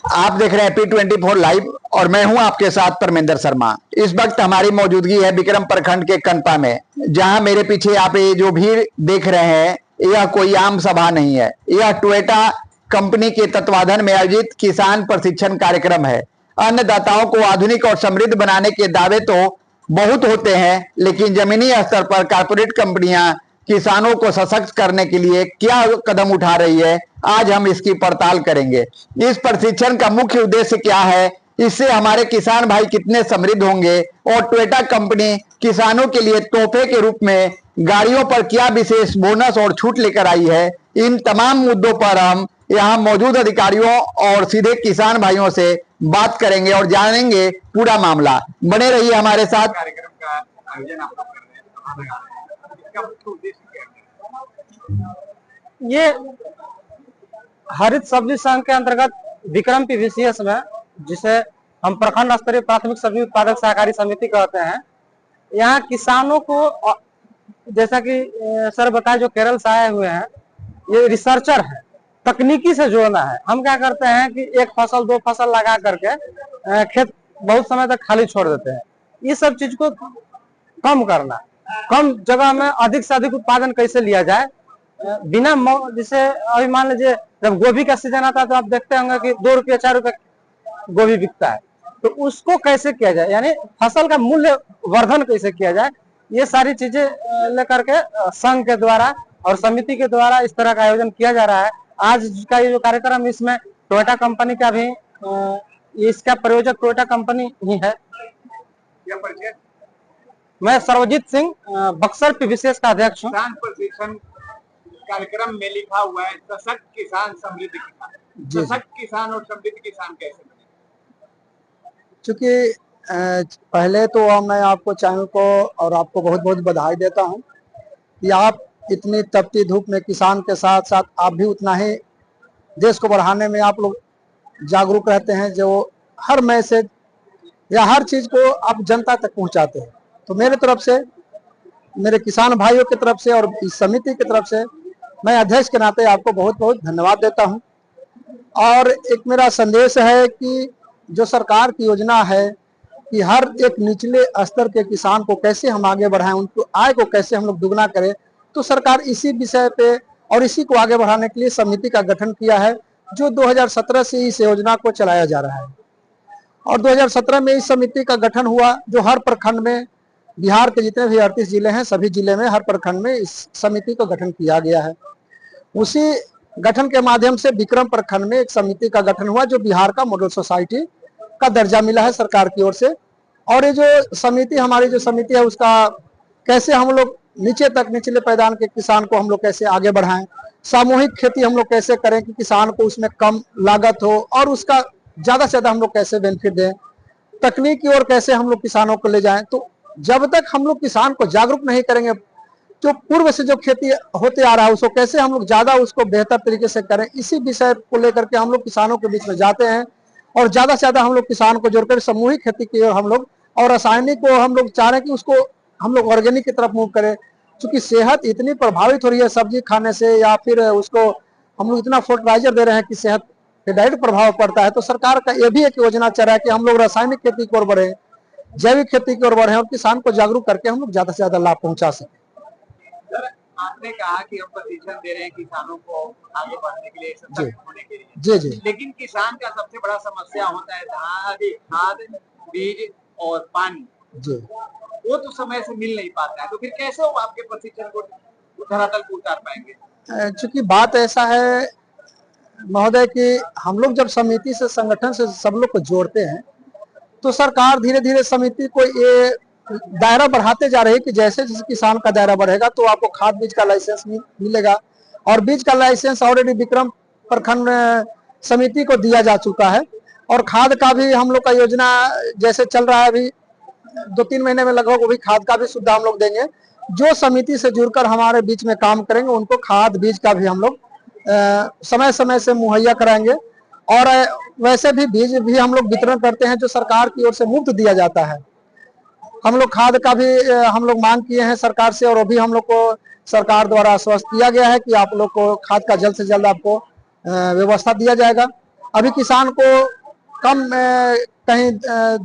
आप देख रहे हैं P24 लाइव और मैं हूं आपके साथ परमेंद्र शर्मा। इस वक्त हमारी मौजूदगी है विक्रम प्रखंड के कनपा में, जहां मेरे पीछे आप ये जो भीड़ देख रहे हैं यह कोई आम सभा नहीं है। यह टोयोटा कंपनी के तत्वाधान में आयोजित किसान प्रशिक्षण कार्यक्रम है। अन्नदाताओं को आधुनिक और समृद्ध बनाने के दावे तो बहुत होते हैं, लेकिन जमीनी स्तर पर कारपोरेट कंपनियां किसानों को सशक्त करने के लिए क्या कदम उठा रही है, आज हम इसकी पड़ताल करेंगे। इस प्रशिक्षण का मुख्य उद्देश्य क्या है, इससे हमारे किसान भाई कितने समृद्ध होंगे और टोयोटा कंपनी किसानों के लिए तोहफे के रूप में गाड़ियों पर क्या विशेष बोनस और छूट लेकर आई है, इन तमाम मुद्दों पर हम यहाँ मौजूद अधिकारियों और सीधे किसान भाइयों से बात करेंगे और जानेंगे पूरा मामला। बने रहिए हमारे साथ। कार्यक्रम का आयोजन आप लोग कर रहे हैं, कहाँ लगा रहे हैं, इसका मुख्य उद्देश्य क्या है? ये हरित सब्जी संघ के अंतर्गत विक्रम पीवीसीएस में, जिसे हम प्रखंड स्तरीय प्राथमिक सब्जी उत्पादक सहकारी समिति कहते हैं, यहाँ किसानों को, जैसा कि सर बताए, जो केरल से आए हुए हैं, ये रिसर्चर है, तकनीकी से जोड़ना है। हम क्या करते हैं कि एक फसल दो फसल लगा करके खेत बहुत समय तक खाली छोड़ देते हैं। ये सब चीज को कम करना, कम जगह में अधिक से अधिक उत्पादन कैसे लिया जाए, बिना जैसे अभी मान लीजिए जब गोभी का सीजन आता है तो आप देखते होंगे कि 2 रुपये 4 रुपये गोभी बिकता है, तो उसको कैसे किया जाए, यानी फसल का मूल्य वर्धन कैसे किया जाए, ये सारी चीजें लेकर के संघ के द्वारा और समिति के द्वारा इस तरह का आयोजन किया जा रहा है। आज का ये जो कार्यक्रम, इसमें टोयोटा कंपनी का भी, इसका प्रयोजक टोयोटा कंपनी ही है। मैं सर्वजीत सिंह, बक्सर पीवीसीएस का अध्यक्ष हूँ। किसान प्रशिक्षण कार्यक्रम में लिखा हुआ है सशक्त किसान समृद्ध किसान। सशक्त किसान और समृद्ध किसान कैसे बने? चूंकि पहले तो मैं आपको चैनल को और आपको बहुत बहुत बधाई देता हूं कि आप इतनी तपती धूप में किसान के साथ साथ आप भी उतना ही देश को बढ़ाने में आप लोग जागरूक रहते हैं, जो हर मैसेज या हर चीज को आप जनता तक पहुंचाते हैं। तो मेरे तरफ से, मेरे किसान भाइयों की तरफ से और इस समिति की तरफ से मैं अध्यक्ष के नाते आपको बहुत बहुत धन्यवाद देता हूं। और एक मेरा संदेश है कि जो सरकार की योजना है कि हर एक निचले स्तर के किसान को कैसे हम आगे बढ़ाएं, उनको आय को कैसे हम लोग दुगना करें, तो सरकार इसी विषय पे और इसी को आगे बढ़ाने के लिए समिति का गठन किया है, जो 2017 से इस योजना को चलाया जा रहा है। और 2017 में इस समिति का गठन हुआ, जो हर प्रखंड में, बिहार के जितने भी 38 जिले हैं, सभी जिले में हर प्रखंड में इस समिति को गठन किया गया है। उसी गठन के माध्यम से विक्रम प्रखंड में एक समिति का गठन हुआ, जो बिहार का मॉडल सोसाइटी का दर्जा मिला है सरकार की ओर से। और ये जो समिति, हमारी जो समिति है, उसका कैसे हम लोग नीचे तक, निचले पैदान के किसान को हम लोग कैसे आगे बढ़ाएं, सामूहिक खेती हम लोग कैसे करें कि किसान को उसमें कम लागत हो और उसका ज्यादा से ज्यादा हम लोग कैसे बेनिफिट दें, तकनीक की ओर कैसे हम लोग किसानों को ले जाएं। तो जब तक हम लोग किसान को जागरूक नहीं करेंगे, जो पूर्व से जो खेती होते आ रहा है उसको कैसे हम लोग ज्यादा उसको बेहतर तरीके से करें, इसी विषय को लेकर के हम लोग किसानों के बीच में जाते हैं और ज्यादा से ज्यादा हम लोग किसान को जोड़कर सामूहिक खेती की ओर हम लोग, और रासायनिक को हम लोग चाह रहे हैं कि उसको हम लोग ऑर्गेनिक की तरफ मूव करें। क्योंकि सेहत इतनी प्रभावित हो रही है सब्जी खाने से, या फिर उसको हम लोग इतना फर्टिलाइजर दे रहे हैं कि सेहत पे डायरेक्ट प्रभाव पड़ता है। तो सरकार का ये भी एक योजना चल रहा है कि हम लोग रासायनिक खेती की ओर बढ़े, जैविक खेती की ओर बढ़े और किसान को जागरूक करके हम लोग ज्यादा से ज्यादा लाभ पहुंचा सकें। आपने कहा कि हम प्रशिक्षण दे रहे हैं किसानों को आगे बढ़ने के लिए, सशक्त होने के लिए। जी जी। लेकिन किसान का सबसे बड़ा समस्या होता है खाद, बीज और पानी। जी। वो तो समय से मिल नहीं पाता है, तो फिर कैसे वो आपके प्रशिक्षण को धरातल पर उतार पाएंगे? चूंकि बात ऐसा है महोदय कि हम लोग जब समिति से, संगठन से सब लोग को जोड़ते हैं, तो सरकार धीरे धीरे समिति को ये दायरा बढ़ाते जा रही है कि जैसे जैसे किसान का दायरा बढ़ेगा तो आपको खाद बीज का लाइसेंस मिलेगा। और बीज का लाइसेंस ऑलरेडी विक्रम प्रखंड समिति को दिया जा चुका है। और खाद का भी हम लोग का योजना जैसे चल रहा है, अभी 2-3 महीने में लगभग वो भी खाद का भी सुविधा हम लोग देंगे। जो समिति से जुड़कर हमारे बीच में काम करेंगे उनको खाद बीज का भी हम लोग समय समय से मुहैया कराएंगे। और वैसे भी बीज भी हम लोग वितरण करते हैं, जो सरकार की ओर से मुफ्त दिया जाता है। हम लोग खाद का भी हम लोग मांग किए हैं सरकार से, और अभी हम लोग को सरकार द्वारा आश्वस्त किया गया है कि आप लोग को खाद का जल्द से जल्द आपको व्यवस्था दिया जाएगा। अभी किसान को कम कहीं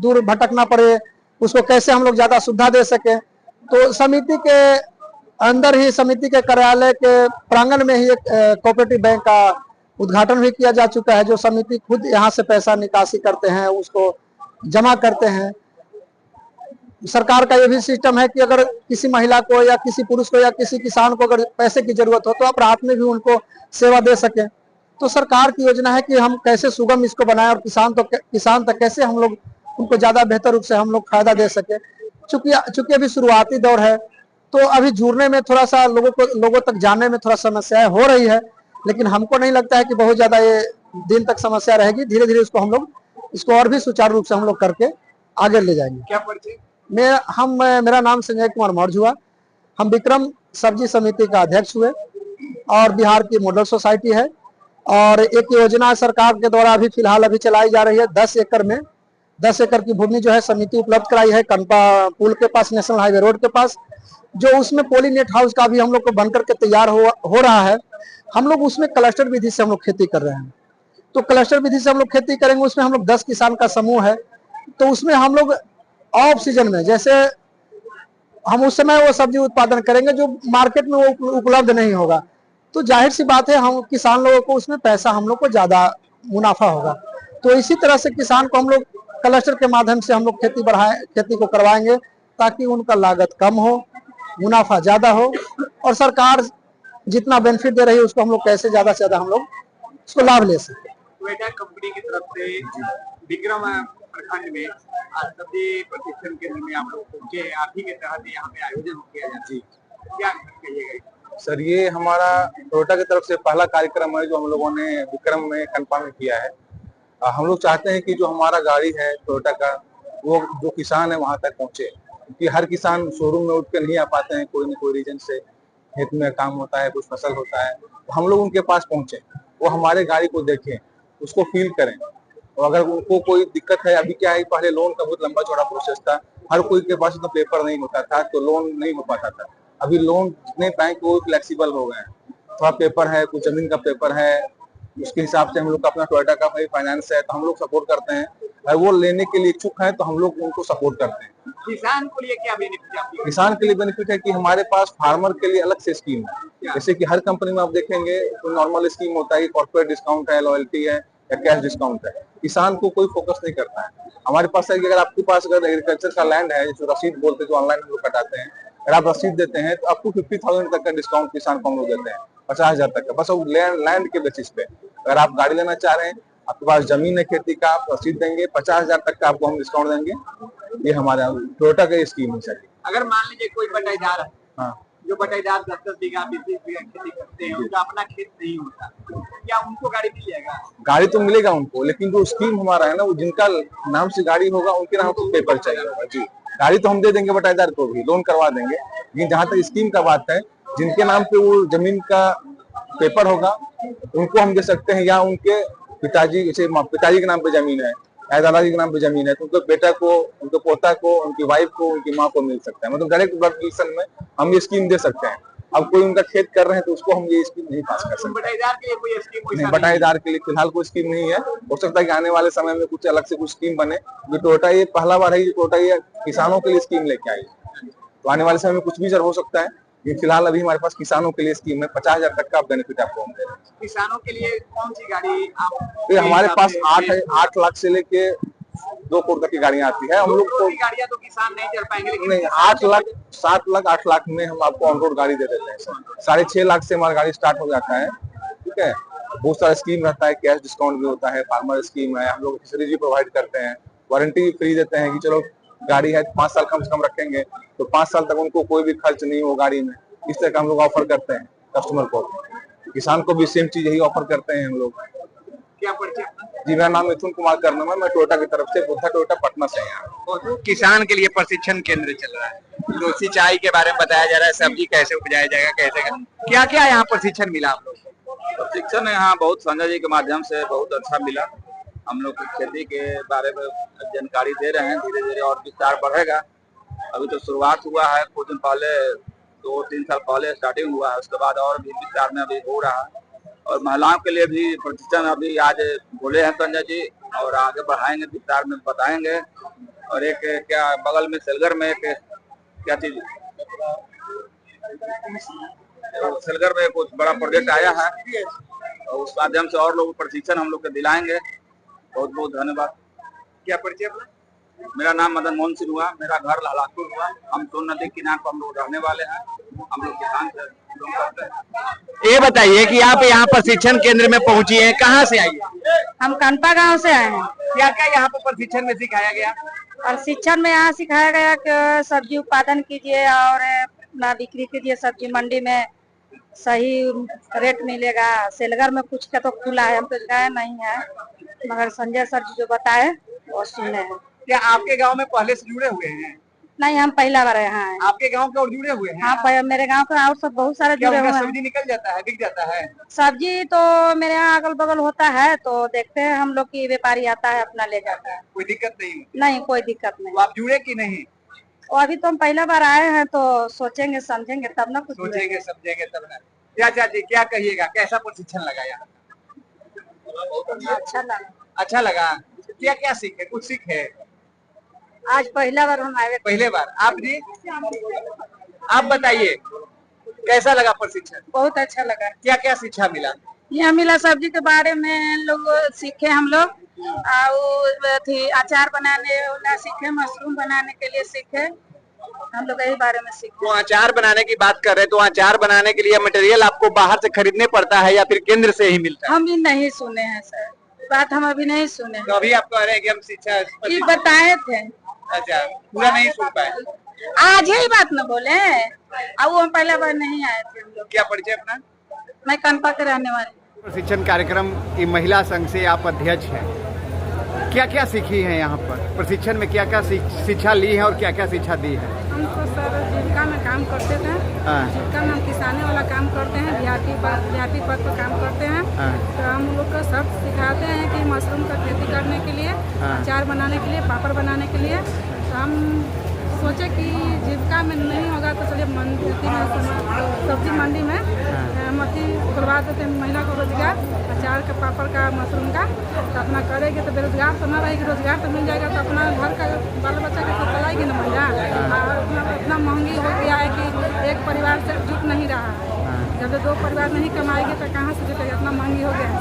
दूर भटकना पड़े, उसको कैसे हम लोग ज्यादा सुविधा दे सके। तो समिति के अंदर ही, समिति के कार्यालय के प्रांगण में ही एक कोऑपरेटिव बैंक का उद्घाटन भी किया जा चुका है, जो समिति खुद यहाँ से पैसा निकासी करते हैं, उसको जमा करते हैं। सरकार का ये भी सिस्टम है कि अगर किसी महिला को या किसी पुरुष को या किसी किसान को अगर पैसे की जरूरत हो तो आप रात में भी उनको सेवा दे सके। तो सरकार की योजना है कि हम कैसे सुगम इसको बनाएं और किसान तक कैसे हम लोग उनको ज्यादा बेहतर रूप से हम लोग फायदा दे सके। चूंकि अभी शुरुआती दौर है, तो अभी जुड़ने में थोड़ा सा लोगों तक जाने में थोड़ा समस्याएं हो रही है, लेकिन हमको नहीं लगता है कि बहुत ज्यादा ये दिन तक समस्या रहेगी। धीरे धीरे इसको और भी सुचारू रूप से हम लोग करके आगे ले जाएंगे। क्या परिचय? मेरा नाम संजय कुमार मौर्य हुआ। हम विक्रम सब्जी समिति का अध्यक्ष हुए और बिहार की मॉडल सोसाइटी है। और एक योजना सरकार के द्वारा अभी चलाई जा रही है। 10 एकड़ की भूमि जो है समिति उपलब्ध कराई है कनपा पुल के पास, नेशनल हाईवे रोड के पास, जो उसमें पोलीनेट हाउस का भी हम लोग को बनकर के तैयार हो रहा है। हम लोग उसमें क्लस्टर विधि से हम लोग खेती कर रहे हैं। तो क्लस्टर विधि से हम लोग खेती करेंगे, उसमें हम लोग 10 किसान का समूह है। तो उसमें हम लोग ऑफ सीजन में, जैसे हम उस समय वो सब्जी उत्पादन करेंगे जो मार्केट में वो उपलब्ध नहीं होगा, तो जाहिर सी बात है हम किसान लोगों को उसमें पैसा हम लोग को ज्यादा मुनाफा होगा। तो इसी तरह से किसान को हम लोग क्लस्टर के माध्यम से हम लोग खेती को करवाएंगे, ताकि उनका लागत कम हो, मुनाफा ज्यादा हो, और सरकार जितना बेनिफिट दे रही है उसको हम लोग कैसे ज्यादा से ज्यादा हम लोग उसको लाभ ले सके। टोयोटा कंपनी की तरफ से विक्रम प्रखंड में आज सब्जी प्रशिक्षण केंद्र में आप लोग पहुंचे, आप ही के तहत यहाँ पे आयोजन किया जाता है, क्या कहिएगा? सर, ये हमारा टोयोटा की तरफ से पहला कार्यक्रम है जो हम लोगों ने विक्रम में कनपा में किया है। हम लोग चाहते हैं कि जो हमारा गाड़ी है टोयोटा का, वो जो किसान है वहां तक पहुंचे, क्योंकि हर किसान शोरूम में उठ के नहीं आ पाते हैं, कोई न कोई रीजन से, खेत में काम होता है, कुछ फसल होता है। तो हम लोग उनके पास पहुंचे, वो हमारे गाड़ी को देखें, उसको फील करें, और अगर उनको कोई दिक्कत है, अभी क्या है, पहले लोन का बहुत लंबा चौड़ा प्रोसेस था, हर कोई के पास इतना पेपर नहीं होता था, तो लोन नहीं हो पाता था। अभी लोन जितने बैंक वो फ्लेक्सिबल हो गए हैं, थोड़ा पेपर है, कुछ जमीन का पेपर है, उसके हिसाब से हम लोग का अपना टोयोटा का भाई फाइनेंस है, तो हम लोग सपोर्ट करते हैं। अगर वो लेने के लिए इच्छुक है तो हम लोग उनको सपोर्ट करते हैं। किसान को लिए क्या बेनिफिट है? किसान के लिए बेनिफिट है कि हमारे पास फार्मर के लिए अलग से स्कीम है। जैसे कि हर कंपनी में आप देखेंगे तो नॉर्मल स्कीम होता है, कॉर्पोरेट डिस्काउंट है, लॉयल्टी है या कैश डिस्काउंट है। किसान को कोई फोकस नहीं करता है। हमारे पास है कि अगर आपके पास अगर एग्रीकल्चर का लैंड है, जो रसीद बोलते हैं, जो ऑनलाइन हम लोग कटाते हैं, अगर आप रसीद देते हैं तो आपको 50,000 तक का डिस्काउंट किसान को हम लोग देते हैं, 50,000 तक का, बस वो लैंड के बेसिस पे। अगर आप गाड़ी लेना चाह रहे हैं, आपके पास जमीन है खेती का, आप रसीद देंगे, 50,000 तक का आपको हम डिस्काउंट देंगे। ये हमारा टोयोटा का स्कीम है सर। अगर मान लीजिए कोई बटाईदार है, हाँ, जो बटाईदार 10-10 बीघा 20-20 बीघा खेती करते हैं, उनका अपना खेत नहीं होता, क्या उनको गाड़ी मिल जाएगा? गाड़ी तो मिलेगा उनको, लेकिन जो स्कीम हमारा है ना, वो जिनका नाम से गाड़ी होगा उनके नाम से पेपर चाहिए होगा जी। गाड़ी तो हम दे देंगे बटाईदार को भी, लोन करवा देंगे, लेकिन जहाँ तक स्कीम का बात है, जिनके नाम पे वो जमीन का पेपर होगा उनको हम दे सकते हैं, या उनके पिताजी, जैसे पिताजी के नाम पे जमीन है या दादाजी के नाम पे जमीन है, तो उनके बेटा को, उनके पोता को, उनकी वाइफ को, उनकी माँ को मिल सकता है। मतलब डायरेक्ट ब्लड रिलेशन में हम ये स्कीम दे सकते हैं। अब कोई उनका खेत कर रहे हैं तो उसको हम ये स्कीम नहीं पास कर सकते। बटाईदार के लिए कोई स्कीम नहीं, बटाईदार के लिए फिलहाल कोई स्कीम नहीं है। हो सकता है कि आने वाले समय में कुछ अलग से कुछ स्कीम बने। जो टोयोटा ये पहला बार है, जो टोयोटा ये किसानों के लिए स्कीम लेके आई, तो आने वाले समय में कुछ भी हो सकता है। फिलहाल अभी हमारे पास किसानों के लिए स्कीम है, 50,000 तक का बेनिफिट आपको हम दे रहे हैं। किसानों के लिए कौन सी गाड़ी आप? तो हमारे पास 8 लाख से लेके 2 करोड़ तक की गाड़ियां आती है। हम लोग को गाड़ियां तो किसान नहीं चल पाएंगे, लेकिन नहीं, 8 लाख 7 लाख 8 लाख में हम आपको ऑन रोड गाड़ी दे देते हैं सर। 6.5 लाख से हमारा गाड़ी स्टार्ट हो जाता है। ठीक है, बहुत सारा स्कीम रहता है, कैश डिस्काउंट भी होता है, फार्मर स्कीम है, हम लोग एक्सेसरीज भी प्रोवाइड करते हैं, वारंटी भी फ्री देते हैं कि चलो गाड़ी है 5 साल कम से कम रखेंगे तो 5 साल तक उनको कोई भी खर्च नहीं हो गाड़ी में। इस तरह का हम लोग ऑफर करते हैं कस्टमर को। किसान को भी सेम चीज यही ऑफर करते हैं हम लोग। क्या परिचय? जी, मेरा नाम मिथुन कुमार करनम है, मैं टोयोटा की तरफ से, बुद्धा टोयोटा पटना से यहाँ। किसान के लिए प्रशिक्षण केंद्र चल रहा है, तो सिंचाई के बारे में बताया जा रहा है, सब्जी कैसे उपजाया जाएगा, कैसे क्या क्या यहाँ प्रशिक्षण मिला आप लोग? प्रशिक्षण यहाँ बहुत संजय जी के माध्यम से बहुत अच्छा मिला। हम लोग खेती के बारे में जानकारी दे रहे हैं, धीरे धीरे और विस्तार बढ़ेगा। अभी तो शुरुआत हुआ है, कुछ दिन पहले 2-3 साल पहले स्टार्टिंग हुआ है, उसके बाद और भी विस्तार में अभी हो रहा है। और महिलाओं के लिए भी प्रशिक्षण अभी आज बोले हैं संजय जी, और आगे बढ़ाएंगे, विस्तार में बताएंगे। और एक क्या बगल में सेलगर में एक क्या चीज सेलगर में कुछ बड़ा प्रोजेक्ट आया है, और उस माध्यम से और लोग प्रशिक्षण हम लोग को दिलाएंगे। बहुत बहुत धन्यवाद। क्या परिचय अपना? मेरा नाम मदन मोहन सिंह हुआ, मेरा घर लालापुर हुआ। हम सोन नदी किनारे पर हम लोग रहने वाले हैं, हम लोग किसान से बिलोंग करते हैं। ये बताइए कि आप यहाँ प्रशिक्षण केंद्र में पहुंची हैं, कहाँ से आई है? हम कनपा गांव से आए हैं। क्या क्या यहाँ पर प्रशिक्षण में सिखाया गया? और शिक्षण में यहाँ सिखाया गया कि सब्जी उत्पादन कीजिए और अपना बिक्री कीजिए, सब्जी मंडी में सही रेट मिलेगा। सेलगर में कुछ का तो खुला है, हम तो गए नहीं है, मगर संजय सर जी जो बताए वो सुने हैं। क्या आपके गांव में पहले से जुड़े हुए हैं? नहीं, हम पहला बार यहाँ हैं। आपके गांव के और जुड़े हुए हैं? हाँ, मेरे गांव के और सब बहुत सारे क्या जुड़े हुए उनका हैं। सब्जी निकल जाता है, बिक जाता है? सब्जी तो मेरे यहाँ अगल बगल होता है, तो देखते हैं हम लोग की व्यापारी आता है अपना ले जाता है। कोई दिक्कत नहीं होती? नहीं, कोई दिक्कत नहीं। तो आप जुड़े कि नहीं? और अभी तो हम पहला बार आए हैं, तो सोचेंगे समझेंगे तब ना कुछ जुड़ेंगे। सोचेंगे समझेंगे तब ना। क्या चाची, क्या कहिएगा, कैसा प्रशिक्षण लगा यहाँ? अच्छा लगा। अच्छा लगा। क्या क्या सीखे, कुछ सीखे? आज पहला बार हम आए। पहले बार। आप जी, आप बताइए कैसा लगा प्रशिक्षण? बहुत अच्छा लगा। क्या क्या शिक्षा मिला? यहाँ मिला सब्जी के बारे में लोग सीखे, हम लोग और अचार बनाने वाला सीखे, मशरूम बनाने के लिए सीखे, हम लोग यही बारे में सीखे। तो अचार बनाने की बात कर रहे हैं, तो अचार बनाने के लिए मटेरियल आपको बाहर से खरीदने पड़ता है या फिर केंद्र से ही मिलता है? हम भी नहीं सुने हैं सर, बात हम अभी नहीं सुने। तो अभी आप कह रहे हैं कि हम शिक्षा ये बताए थे। अच्छा, पूरा नहीं सुन पाए? आज ही बात न बोले, अब वो हम पहला बार नहीं आए थे हम लोग। क्या परिचय अपना? मैं कनपा के रहने वाली। प्रशिक्षण कार्यक्रम ये महिला संघ से आप अध्यक्ष हैं, क्या क्या सीखी है यहाँ पर प्रशिक्षण में? क्या क्या शिक्षा ली है और क्या क्या शिक्षा दी है? हम तो सर जीविका में काम करते थे। जीविका में हम किसानी वाला काम करते हैं, वीआईपी पद पर काम करते हैं। तो हम लोग को सब सिखाते हैं कि मशरूम का खेती करने के लिए, अचार बनाने के लिए, पापड़ बनाने के लिए। तो हम सोचे कि जीविका में नहीं होगा तो चलिए सब्जी मंडी में हम अति खुलवा देते हैं महिला को रोजगार, अचार का, पापड़ का, मशरूम का। तो अपना करेगी तो बेरोजगार तो ना रहेगी, रोजगार तो मिल जाएगा, तो अपना घर का बाल बच्चा के तो चलाएगी ना महिला। इतना महंगी हो गया है कि एक परिवार से जुट नहीं रहा है। जब दो परिवार नहीं कमाएगी तो कहाँ से जुटेगा, इतना महंगी हो गया है।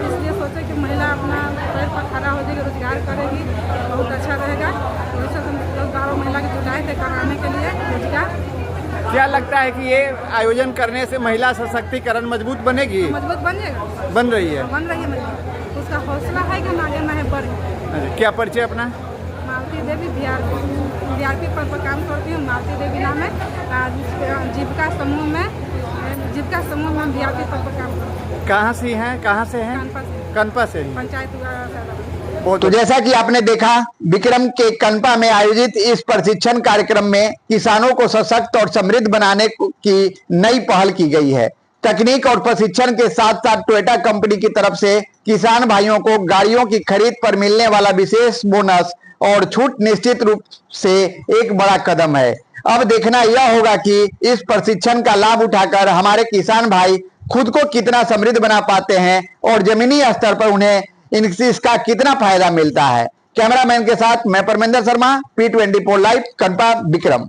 इसलिए सोचे कि महिला अपना पैर पर खड़ा हो जाएगी, रोजगार करेगी, बहुत अच्छा रहेगा। वही से हम 10-12 महिला के जुटाए थे कराने के लिए रोजगार। क्या लगता है कि ये आयोजन करने से महिला सशक्तिकरण मजबूत बनेगी? मजबूत बन जाएगा, बन रही है, बन रही है मजबूत। उसका हौसला है कि हम आगे में बढ़े। क्या परिचय अपना? मालती देवी वीआईपी पर काम करती हूँ। मालती देवी नाम है। जीविका समूह में हम वीआईपी पर काम करते हैं। कहाँ से हैं? कहाँ से हैं? कनपा से। पंचायत। तो जैसा कि आपने देखा, विक्रम के कनपा में आयोजित इस प्रशिक्षण कार्यक्रम में किसानों को सशक्त और समृद्ध बनाने की नई पहल की गई है। तकनीक और प्रशिक्षण के साथ साथ टोयोटा कंपनी की तरफ से किसान भाइयों को गाड़ियों की खरीद पर मिलने वाला विशेष बोनस और छूट निश्चित रूप से एक बड़ा कदम है। अब देखना यह होगा कि इस प्रशिक्षण का लाभ उठाकर हमारे किसान भाई खुद को कितना समृद्ध बना पाते हैं और जमीनी स्तर पर उन्हें इसका कितना फायदा मिलता है। कैमरामैन के साथ मैं परमेंद्र शर्मा, P24 लाइव, कनपा, विक्रम।